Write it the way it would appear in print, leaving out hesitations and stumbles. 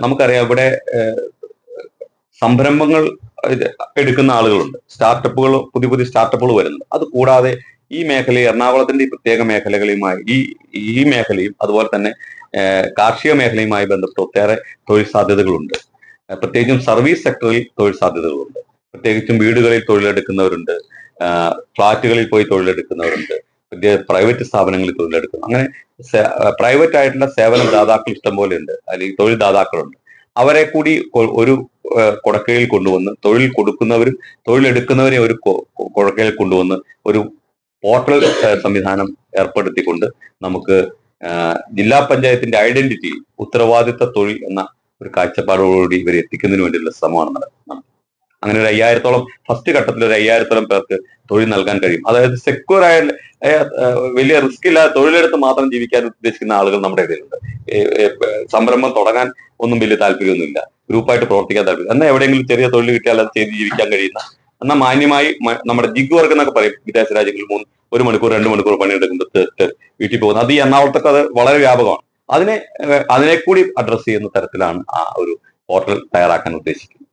നമുക്കറിയാം ഇവിടെ സംരംഭങ്ങൾ എടുക്കുന്ന ആളുകളുണ്ട്, സ്റ്റാർട്ടപ്പുകൾ, പുതിയ പുതിയ സ്റ്റാർട്ടപ്പുകൾ വരുന്നുണ്ട്. അത് കൂടാതെ ഈ മേഖല, എറണാകുളത്തിന്റെ ഈ പ്രത്യേക മേഖലകളുമായി ഈ മേഖലയും അതുപോലെ തന്നെ കാർഷിക മേഖലയുമായി ബന്ധപ്പെട്ട് ഒട്ടേറെ തൊഴിൽ സാധ്യതകളുണ്ട്. പ്രത്യേകിച്ചും സർവീസ് സെക്ടറിൽ തൊഴിൽ സാധ്യതകളുണ്ട്. പ്രത്യേകിച്ചും വീടുകളിൽ തൊഴിലെടുക്കുന്നവരുണ്ട്, ഫ്ളാറ്റുകളിൽ പോയി തൊഴിലെടുക്കുന്നവരുണ്ട്, പ്രൈവറ്റ് സ്ഥാപനങ്ങളിൽ തൊഴിലെടുക്കുന്നു. അങ്ങനെ പ്രൈവറ്റ് ആയിട്ടുള്ള സേവന ദാതാക്കൾ ഇഷ്ടം പോലെ ഉണ്ട്, അല്ലെങ്കിൽ തൊഴിൽ ദാതാക്കളുണ്ട്. അവരെ കൂടി ഒരു കൊടക്കയിൽ കൊണ്ടുവന്ന് തൊഴിൽ കൊടുക്കുന്നവരും തൊഴിലെടുക്കുന്നവരെ ഒരു കൊടക്കയിൽ കൊണ്ടുവന്ന് ഒരു പോർട്ടൽ സംവിധാനം ഏർപ്പെടുത്തിക്കൊണ്ട് നമുക്ക് ജില്ലാ പഞ്ചായത്തിന്റെ ഐഡന്റിറ്റി, ഉത്തരവാദിത്ത തൊഴിൽ എന്ന ഒരു കാഴ്ചപ്പാടോടുകൂടി ഇവരെ എത്തിക്കുന്നതിന് വേണ്ടിയുള്ള ശ്രമമാണ് നടക്കുന്നത്. അങ്ങനെ ഒരു 5000-ഓളം, ഫസ്റ്റ് ഘട്ടത്തിൽ ഒരു 5000-ഓളം പേർക്ക് തൊഴിൽ നൽകാൻ കഴിയും. അതായത് സെക്യൂർ ആയ, വലിയ റിസ്ക് ഇല്ലാതെ തൊഴിലെടുത്ത് മാത്രം ജീവിക്കാൻ ഉദ്ദേശിക്കുന്ന ആളുകൾ നമ്മുടെ ഇടയിലുണ്ട്. സംരംഭം തുടങ്ങാൻ ഒന്നും വലിയ താല്പര്യമൊന്നുമില്ല, ഗ്രൂപ്പായിട്ട് പ്രവർത്തിക്കാൻ താല്പര്യം, എന്നാൽ എവിടെയെങ്കിലും ചെറിയ തൊഴിൽ കിട്ടിയാൽ അത് ചെയ്ത് ജീവിക്കാൻ കഴിയുന്ന, എന്നാൽ മാന്യമായി നമ്മുടെ ജിഗ് വർക്ക് എന്നൊക്കെ പറയും, വിദേശ രാജ്യങ്ങളിൽ 1 മണിക്കൂർ 2 മണിക്കൂർ പണിയെടുക്കുന്നത് വീട്ടിൽ പോകുന്നത്. അത് ഈ എറണാകുളത്തൊക്കെ അത് വളരെ വ്യാപകമാണ്. അതിനെ കൂടി അഡ്രസ് ചെയ്യുന്ന തരത്തിലാണ് ആ ഒരു പോർട്ടൽ തയ്യാറാക്കാൻ ഉദ്ദേശിക്കുന്നത്.